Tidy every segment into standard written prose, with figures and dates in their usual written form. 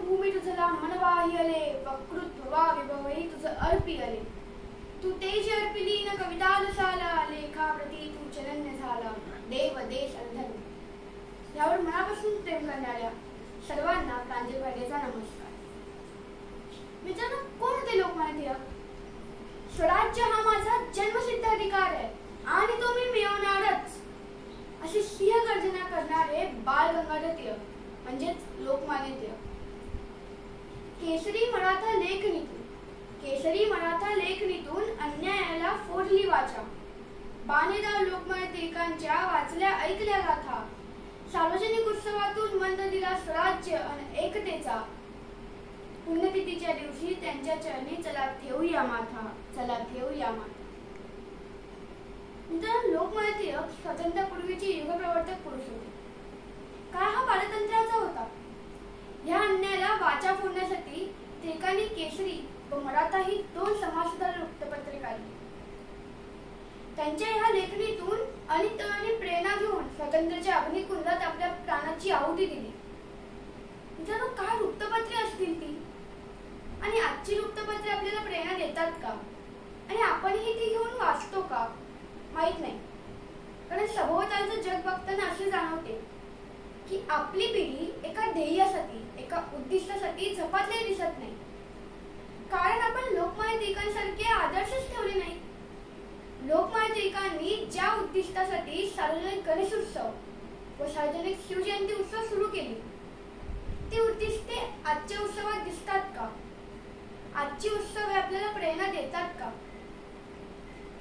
भूमी तुझला मनवाही आले, वकृत्वा विभवही तुझ अर्पी आले. तू तेज अर्पिली न कविता रसाला, लेखाप्रती तू चनन्य झाला, देव देश अंधन. यावर मनापासून प्रेम करणाऱ्या सर्वांना प्रांजल वाडेचा नमस्कार. मित्रांनो, कोण होते लोकमान्य टिळक? स्वराज्य हा माझा जन्मसिद्ध अधिकार आहे आणि तो मी मिळवणारच, अशी सिंहगर्जना करणारे बाळ गंगाधर टिळक म्हणजेच लोकमान्य टिळक. केसरी मराठा लेखणीतून अन्यायाला फोडली वाचा. बाणेदार लोकमान्य टिळकांच्या वाचल्या ऐकल्या गाथा. सार्वजनिक उत्सवातून मंद दिला स्वराज्य आणि एकतेचा. पुण्यतिथीच्या दिवशी त्यांच्या चरणी चला ठेवूया माथा, चला ठेवूया माथा. मित्रांनो, लोकमान्य टिळक स्वातंत्र्यापूर्वीचे युगप्रवर्तक पुरुष होते. काळ हा पारतंत्र्याचा होता. या अन्यायाला वाचा फोडण्यासाठी टिळकांनी केसरी व मराठा ही दोन समाजसुधारक वृत्तपत्रे काढली. त्यांच्या ह्या लेखणीतून अनेक तरुणांनी प्रेरणा घेऊन स्वातंत्र्याच्या अग्निकुंडात आपल्या प्राणाची आहुती दिली. मित्रांनो, काय वृत्तपत्रे असतील ती, आणि आजची वृत्तपत्रे आपल्याला प्रेरणा देतात का, आणि आपणही ती घेऊन वाचतो का माहित नाही. कारण सभोवतालचं जग बघताना असे जाणवते की आपली पिढी एका ध्येयासाठी, एका उद्दिष्टासाठी झपाटलेली दिसत नाही. कारण आपण लोकमान्य टिळकांसारखे आदर्शच ठेवले नाही. लोकमान्य टिळकांनी ज्या उद्दिष्टासाठी सार्वजनिक गणेश उत्सव व सार्वजनिक शिवजयंती उत्सव सुरू केले, ती उद्दिष्टे आजच्या उत्सवात दिसतात का? आजची उत्सव आपल्याला प्रेरणा देतात का?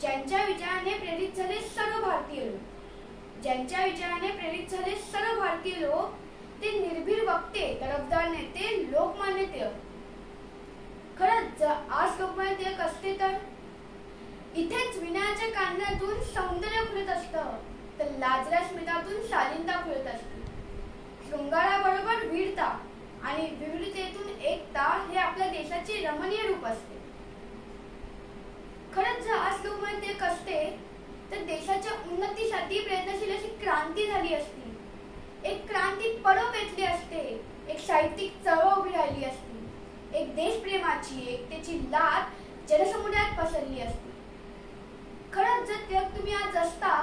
ज्यांच्या विचाराने प्रेरित झाले सर्व भारतीय लोक, ते निर्भीड वक्ते, तरफदार नेते लोकमान्य टिळक. खरंच जर आज लोकमान्य टिळक असते तर इथेच विनयाच्या कांद्यातून सौंदर्य फुलत असतं, तर लाजऱ्या स्मितातून शालीनता फुलत असते. शृंगाराबरोबर वीरता आणि विविधतेतून एकता हे आपल्या देशाचे रमणीय रूप असते. खरंच जर आज लोकमान्य टिळक असते तर देशाच्या उन्नतीसाठी प्रयत्नशील अशी क्रांती झाली असती. एक क्रांती पर्व पेटले असते, एक साहित्यिक चळवळ उभी राहिली असती, एक देशप्रेमाची, एकतेची लाट जनसमुदायात पसरली असती. खरंच जर टिळक तुम्ही आज असता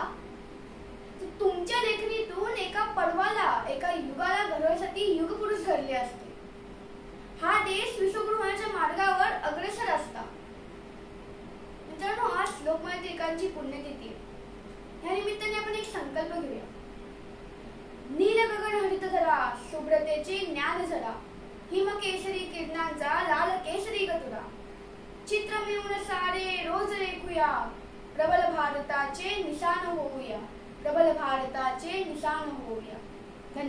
तर तुमच्या लेखणीतून एका पर्वाला, एका युगाला घडवण्यासाठी युगपुरुष घडले असते. हा देश विश्वगुरू होण्याच्या मार्गावर अग्रेसर असता. मित्रांनो, आज लोकमान्य टिळकांची पुण्यतिथी आहे. या निमित्ताने आपण एक संकल्प घेऊया. नील गगन हरित धरा, शुभ्रतेचे ज्ञान झरा, हिम केसरी किरणांचा लाल केसरी गतुरा. चित्र मिळून सारे रोज रेखूया, प्रबल भारताचे निशाण होऊया, प्रबल भारताचे निशाण होऊया.